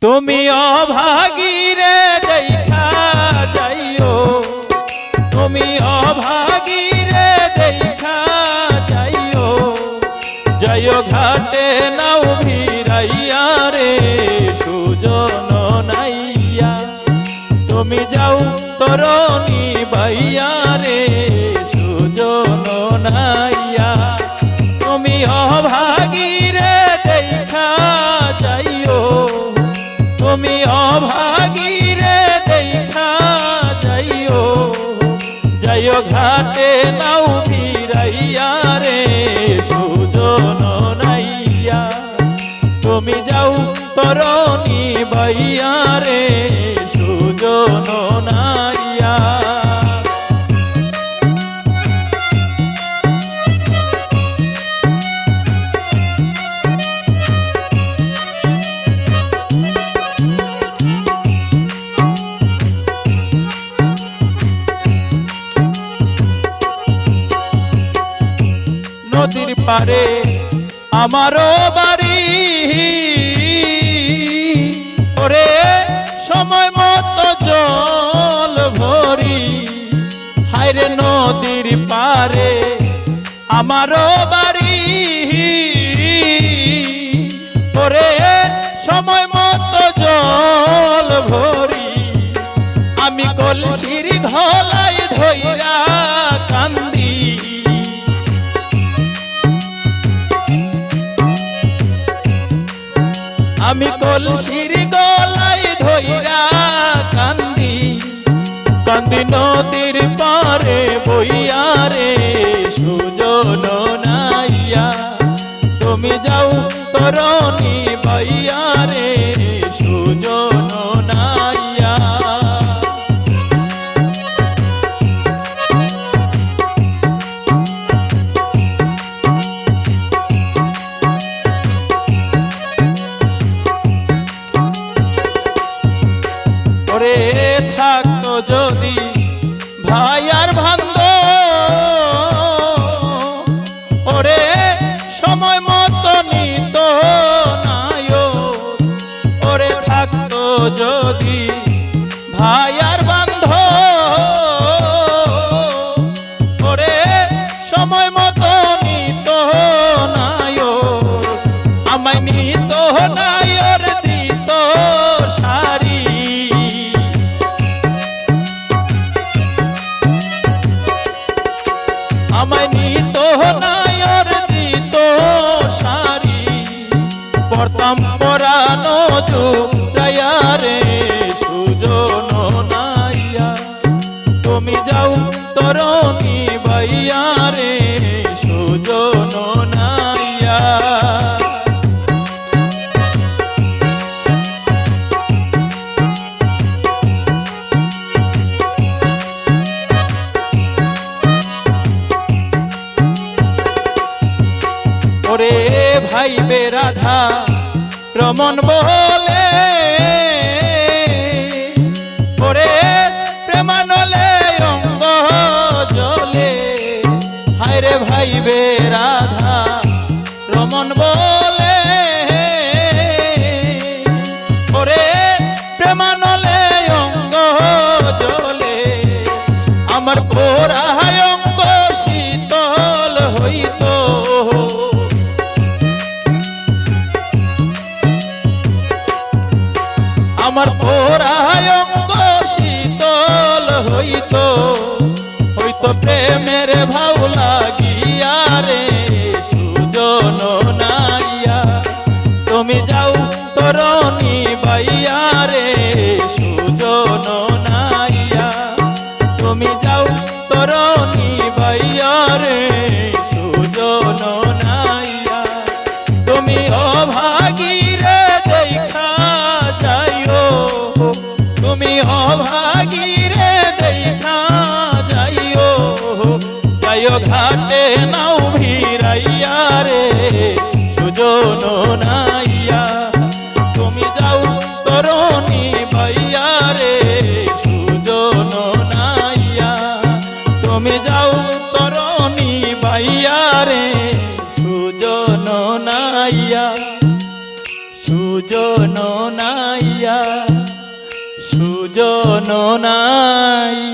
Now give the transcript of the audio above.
তুমি অভাগী রে দেখা যাইও, তুমি অভাগী রে দেখা যাইও, যাইও ঘাটে নাও ভিড়াইয়া রে সুজন নাইয়া। তুমি যাও তরণী বাইয়া রে সুজন নাইয়া। তুমি অভাগী রে দেখা যাইও, তুমি অভাগী রে দেখা যাইও, যাইও ঘাটে নাও ভিড়াইয়া রে সুজন নাইয়া। তুমি যাও তরণী বাইয়া রে সুজন নাইয়া। নদীর পারে আমারও বাড়ি, ওরে সময় মতো জল ভরি। হায়রে নদীর পারে আমারও বাড়ি, ওরে সময় মতো জল ভরি। আমি কলসির ঘলাই ধইরা কান্দি, আমি কলসির গলাই ধইরা কান্দি। কান্দি নদীর পারে বইয়া রে সুজন নাইয়া। তুমি যাও তরণী বাইয়া রে সুজন নাইয়া। ওরে থাকতো যদি ভাই আর ভান্দ, ওরে সময় মতো নিত নায়ো। ওরে থাকতো যদি ভাই আর বান্ধ, ওরে সময় মতো নিত নায়ো। আমায় নিত নায়র দিত সারি, আমায় নিত নায়র দিত সারি। পড়তাম পরানো জুড়াইয়া রে সুজন নাইয়া। তুমি যাও তরণী বাইয়া রে সুজন নাইয়া। ওরে ভাই বে রাধা রমন বলে, ওরে প্রেমানলে অঙ্গ জলে। হায়রে ভাই বে রাধা রমন বলে, ওরে প্রেমানলে অঙ্গ জলে। আমার পোড়া অঙ্গ শীতল হইত, আমার পোড়া অঙ্গ শীতল হইত। হইতো প্রেমের ভাও লাগিয়া রে সুজন নাইয়া। তুমি যাও তরণী বাইয়া রে সুজন নাইয়া। তুমি যাও তরণী বাইয়া রে সুজন নাইয়া। তুমি অভাগী রে দেখা যাইও, তুমি অভাগী রে দেখা যাইও, যাইও ঘাটে নাও ভিড়াইয়া রে সুজন নাইয়া। তুমি যাও তরণী বাইয়া রে সুজন নাইয়া। তুমি যাও তরণী নাইয়া সুজন নাই।